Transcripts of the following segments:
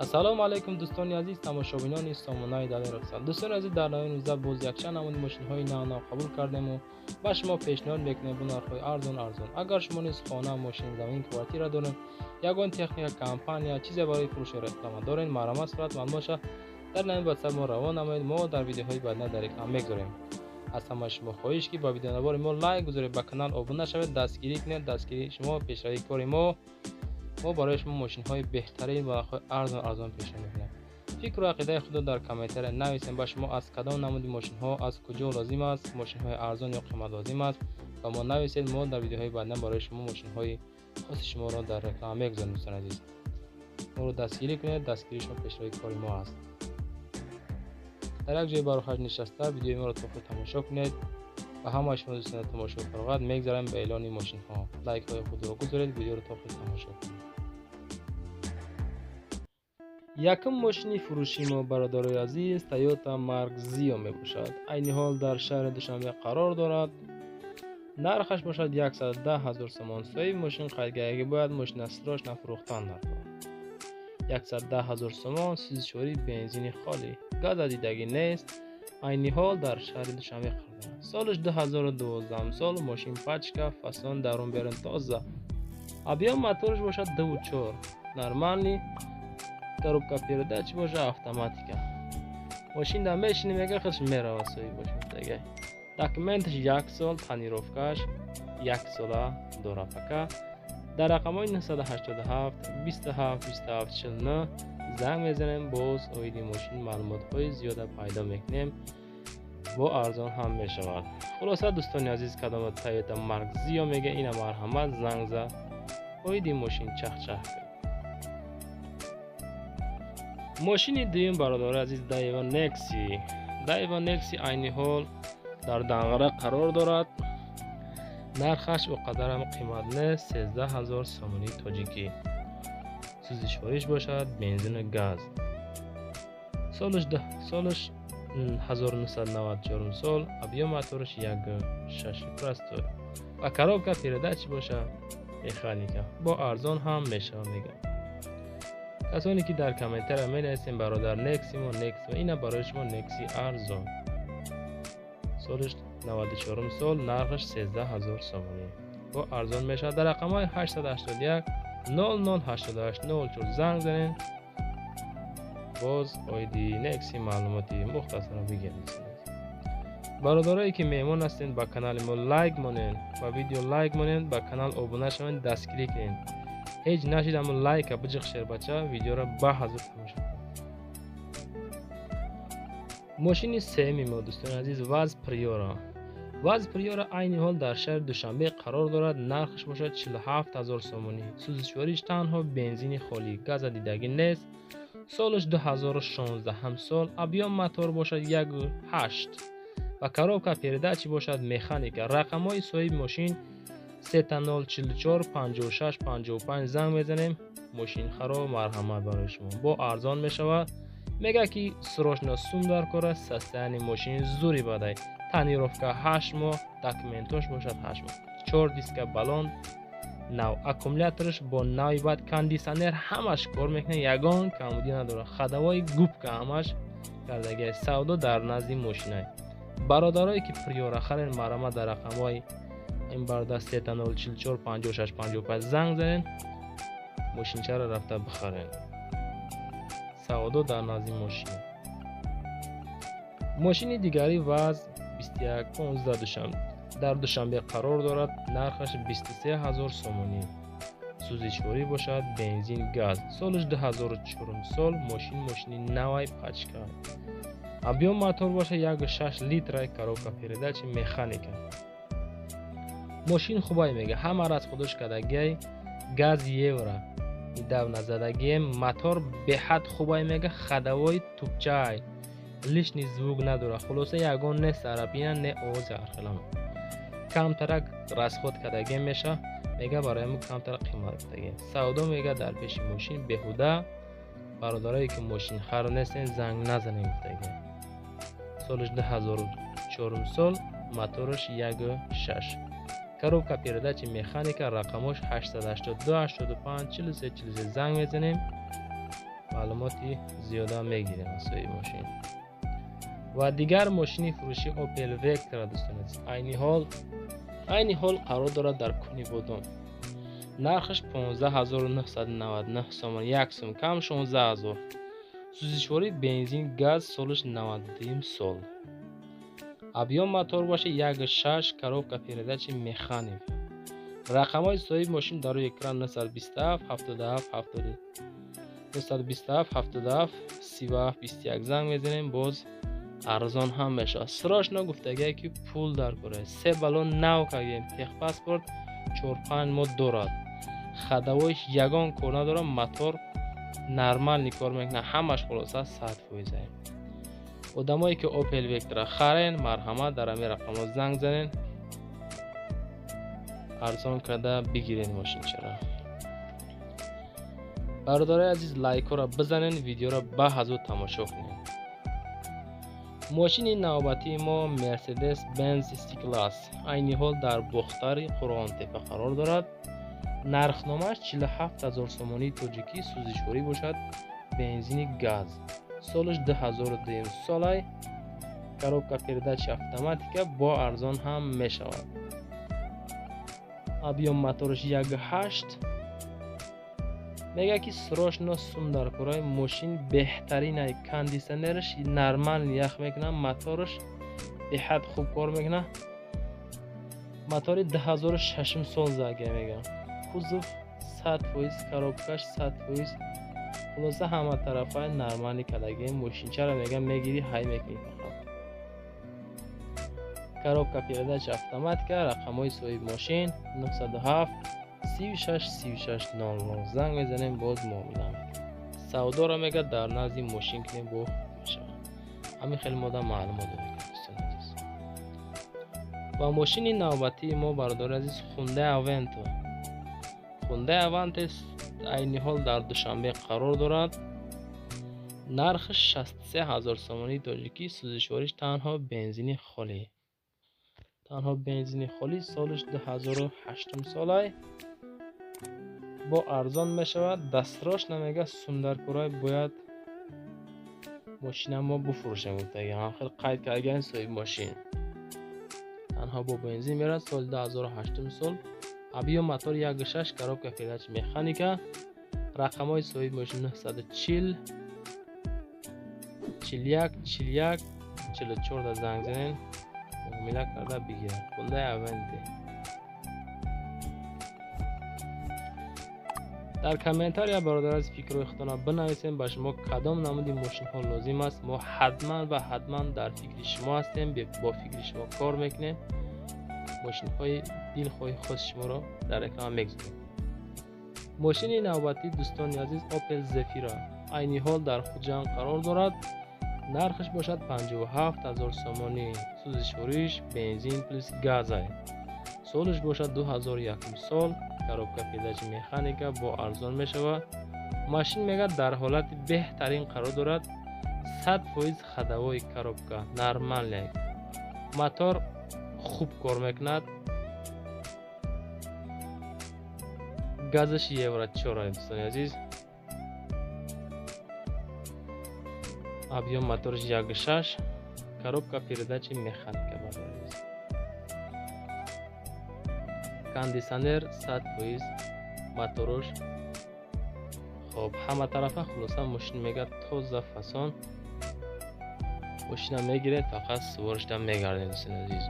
السلام علیکم دوستان عزیز، تماشابینان سامانه دلی رقصان. دوستان عزیز، در نهایت 19 باز یک چند نمونه ماشین های نو قبول کردیم و به شما پیشنهاد میکنیم به نرخ ارزان. اگر شما نیز خانه، ماشین، زمین، کوارتیر را دارین، یگان تکنیک، کمپانی یا چیزی برای فروش رقم دارین، مرامت صورت من باشه در نهایت واتساپ ما روان نمایید. ما در ویدیوهای بعد در رقم میگذاریم. از همه شما خواهش که با ویدیو نوار ما لایک گذارید، به کانال ابونه شوید، دستگیری کنید. دستگیری شما پیشروی کاری ما برای شما ماشین های بهترین و ارزان پیشنهاد میکنیم. فکر و عقیده خود در کامنت نویسید. با شما از کدام نمود ماشین ها، از کجا لازم است، ماشین های ارزان یا قیمت لازم است و ما نویسید. ما در ویدیوهای بعد برای شما ماشین های خاص شما را در رقم میگذاریم. دوستان عزیز، ما رو دستگیری کنید. دستگیری شما پیشروی کاری ما است. در یک جای برای خرج نشسته ویدیو ما را تماشا کنید و همه شما دوستان تماشا فراغت میگذارم به اعلان ماشین ها. لایک های خود را گذارید، ویدیو را تماشا کنید. یکم ماشین فروشی ما برادرای عزیز تویوتا مارک زیو می باشد. این حال در شهر دوشنبه قرار دارد. نرخش باشد 110,000 تومان. صاحب ماشین خریدگی باید ماشین استراش نفروختن نکنه. 110,000 تومان، سیزشوری بنزین خالی، گاز دیدگی نیست. این حال در شهر دوشنبه قرار دارد. سالش 2012 سال. ماشین پچکا فسان درون برن تازه. ابیا موتورش باشد 2.4 نرمالی. коробка передач باشه автоматика. ماشین در میشینه میگه خودش میره واسه باشه دیگه. داکومنتش 1 سال، تانیروفکاش 1 ساله داره پکا. در رقمای 987 27 27 49 زنگ میزنیم. باز اویدی ماشین معلومات های زیاده پیدا میکنیم با ارزان هم میشود. خلاصه دوستان عزیز، کدام تویوتا مارک زیو میگه این مرحمت زنگ زد اویدی ماشین چخ ماشین دویم برادر عزیز دایوا نکسی این حال در دنغره قرار دارد. نرخش و قدرم قیمت نه 13,000 تومانی تاجیکی. سوزشوارش باشد بنزین گاز. سالش 1994 سال. ابیا موتورش 1.6 پرستوی و коробка передач باشد مکانیکا. با ارزان هم میشه میگم. کسانی که در کامنتر می نویسین برادر نکسی و اینا برای شما نکسی ارزان. سالش 94 سال. نرخش 13,000 تومانی با ارزان میشه. در رقم های 881 0088 04 زنگ زنین. باز آیدی نکسی معلوماتی مختصر بگیرید. برادرایی که میمون هستین با کانال ما لایک مونین و ویدیو لایک مونین، با کانال ابونه شوین، دستگیری کنین. هیچ نشید اما لایک بجق شیر بچه ویدیو را با حضور تماشا کنید. ماشین سیمی ما دوستان عزیز واز پریورا این حال در شهر دوشنبه قرار دارد. نرخش باشد 47,000 تومانی. سوزشواریش تنها بنزین خالی، گاز دیدگی نیست. سالش 2016 هم سال. ابیا موتور باشد 1.8 و коробка передач باشد مکانیکا. رقمای صاحب ماشین 3044 56 55 زنگ میزنیم. ماشین خراب مرحمت برای شما با ارزان میشود. میگه که سروشنا سوم در کاره سستانی ماشین زوری بده. تانیروفکا 8 ماه، داکومنتوش باشد 8 ماه. 4 دیسک بالون نو، اکومولاتورش با نوی بعد کاندیسنر همش کار میکنه، یگان کمودی نداره. خدوای گوب که همش کردگی سودا در نزد ماشینه. برادرایی که پریورا خرین مرحمت در رقمای این برده 3044 56 55 زنگ زنین. ماشین چرا رفته بخرین. سوادو در نازی ماشین دیگری واز 2115 در دوشنبه قرار دارد. نرخش 23,000 تومانی. سوزشواری باشد بنزین گاز. سالش 2004 سال. ماشین نوای پچکا. ابیا موتور باشد 1.6 لیتر. коробка передач مکانیکا. ماشین خوبای میگه، همه را از خودش کدگی گاز یورا دو نزدگی. موتور به حد خوبای میگه. خدوای توپچای لیش نیز زوگ نداره. خلاصه یگان نه سرپینه نه آواز ارخلام. کمتر رسخود کدگی میشه میگه، برای ما کمتر قیمت کدگی. سودا میگه در پیش ماشین بهوده. برادرایی که ماشین خر نیستین زنگ نزنین دیگه. سالش 2004 سال. موتورش 1.6. коробка передач механика. رقمش 882 85 43 43 زنگ میزنیم و معلوماتی زیاده میگیریم از سوی ماشین. و دیگر ماشین فروشی اوپل وکترا دوستان عزیز عینی حال قرار دارد در کنی بودم. نرخش 15999 سوم، یک سوم کم 16000. سوزشواری بنزین گاز سالش 92 سال. ابیام موتور باشه 1.6 коробка передач механик. رقم‌های صاحب ماشین در روی اکران 927 77 70 927 77 37 21 زنگ میزنیم باز ارزان هم میشه. سراش نگفتگی که پول در کره 3 بالون نو کردیم تخ پاسپورت 4-5 ماه دارد. خدوایش یگان کار نداره، موتور نرمال کار میکنه، همش خلاصه 100%. آدمایی که اوپل وکترا خرین مرحمت در همین رقم زنگ زنین ارزان کرده بگیرین ماشین. چرا برادرای عزیز لایک را بزنین، ویدیو را به حضور تماشا کنین. ماشین نوبتی ما مرسدس بنز سی کلاس عینی حال در بختار قرآن تپه قرار دارد. نرخنامه‌اش 47000 سومانی تاجیکی سوزشواری باشد، بنزین گاز. سالش 2002 ساله. коробка передач автоматика با ارزان هم می شود. ابیام موتورش 1.8. میگه که سراش سون در کارای ماشین بهترین کاندیشنرش نرمال یخ میکنه، موتورش به حد خوب کار میکنه. موتور 2006 سال زاگه میگه. کوزوف 100%، коробкаш 100%. خلاصه همه طرفای نرمالی کدگی ماشین. چرا میگم میگیری های میکنی فقط. коробка передач автоматика. رقمای صاحب ماشین 907 36 36 00 زنگ میزنیم باز معامله میکنیم. سودا را میگه در نزد ماشین کنیم با میشه. همین خیلی ماده معلومات میگه دوستان عزیز. و ماشین نوبتی ما برادر عزیز خونده اونت عینی حال در دوشنبه قرار دارد. نرخش 63000 سومانی تاجیکی سوزشواریش تنها بنزینی خالی. سالش 2008 ساله. با ارزان میشود. دستراش نمیگه سوندرکورای باید ماشین ما بفروشیم گفته. هم خیلی قید کردن صاحب ماشین. تنها با بنزین میره. سال 2008 سال. ابیو موتور 1.6 коробка передач механика. رقم‌های صاحب ماشین 940 41 41 44 زنگ زنین معامله کرده بگیرن. خونده اونده. در کامنتار یا برادر از فکر و اختنا بنویسیم با شما کدام نمودی ماشین ها لازم است. ما حتما در فکر شما هستیم، با فکر شما کار میکنیم. ماشین های دلخواه خود شما را در اکران میگذاریم. ماشین نوبتی دوستان عزیز اوپل زفیرا عینی حال در خودجان قرار دارد. نرخش باشد 57000 سومانی. سوزشواریش بنزین پلیس گاز است. سالش باشد 2001 سال. коробка передач механика با ارزان می شود. ماشین میگه در حالت بهترین قرار دارد. 100% خدوای коробка نرمال است. موتور خوب کار میکند. گازش یورو 4 دوستان عزیز. ابیام موتورش 1.6 коробка передач механика است. کاندیشنر 100% موتورش خب همه طرفه خلاصه ماشین میگه تازه فسان. ماشین میگیره فقط سوارش هم میگردین دوستان عزیز.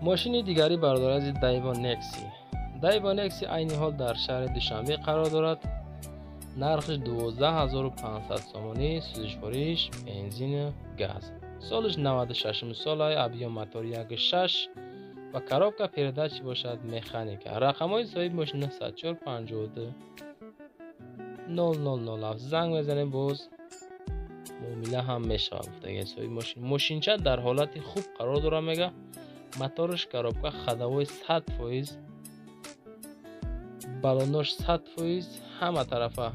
ماشین دیگری برادر عزیز دایوا نکسی عینی حال در شهر دوشنبه قرار دارد. نرخش 12500 سومانی. سوزشواریش بنزین گاز. سالش 96 ساله. ابیام موتور 1.6 و коробка передач باشد مکانیکا. رقم‌های صاحب ماشین 904 52 0007 زنگ بزنیم باز معامله هم میشه. گفته صاحب ماشینچه در حالت خوب قرار داره. میگه موتورش коробка خدوای 100%، بالونش 100%، همه طرفه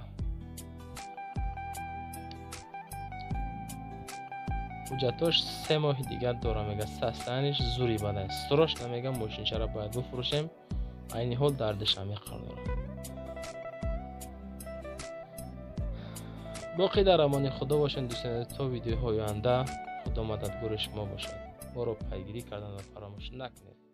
حجتاش 3 ماه دیگر داره. میگه سستنش زوری بده است. سراش نمیگه ماشین چرا باید بفروشیم. این حال دردش هم قرار داره. باقی در امان خدا باشین دوستان. تا ویدیوهای آینده خدا مددگار شما باشد. ما رو پیگیری کردن و فراموش نکنید.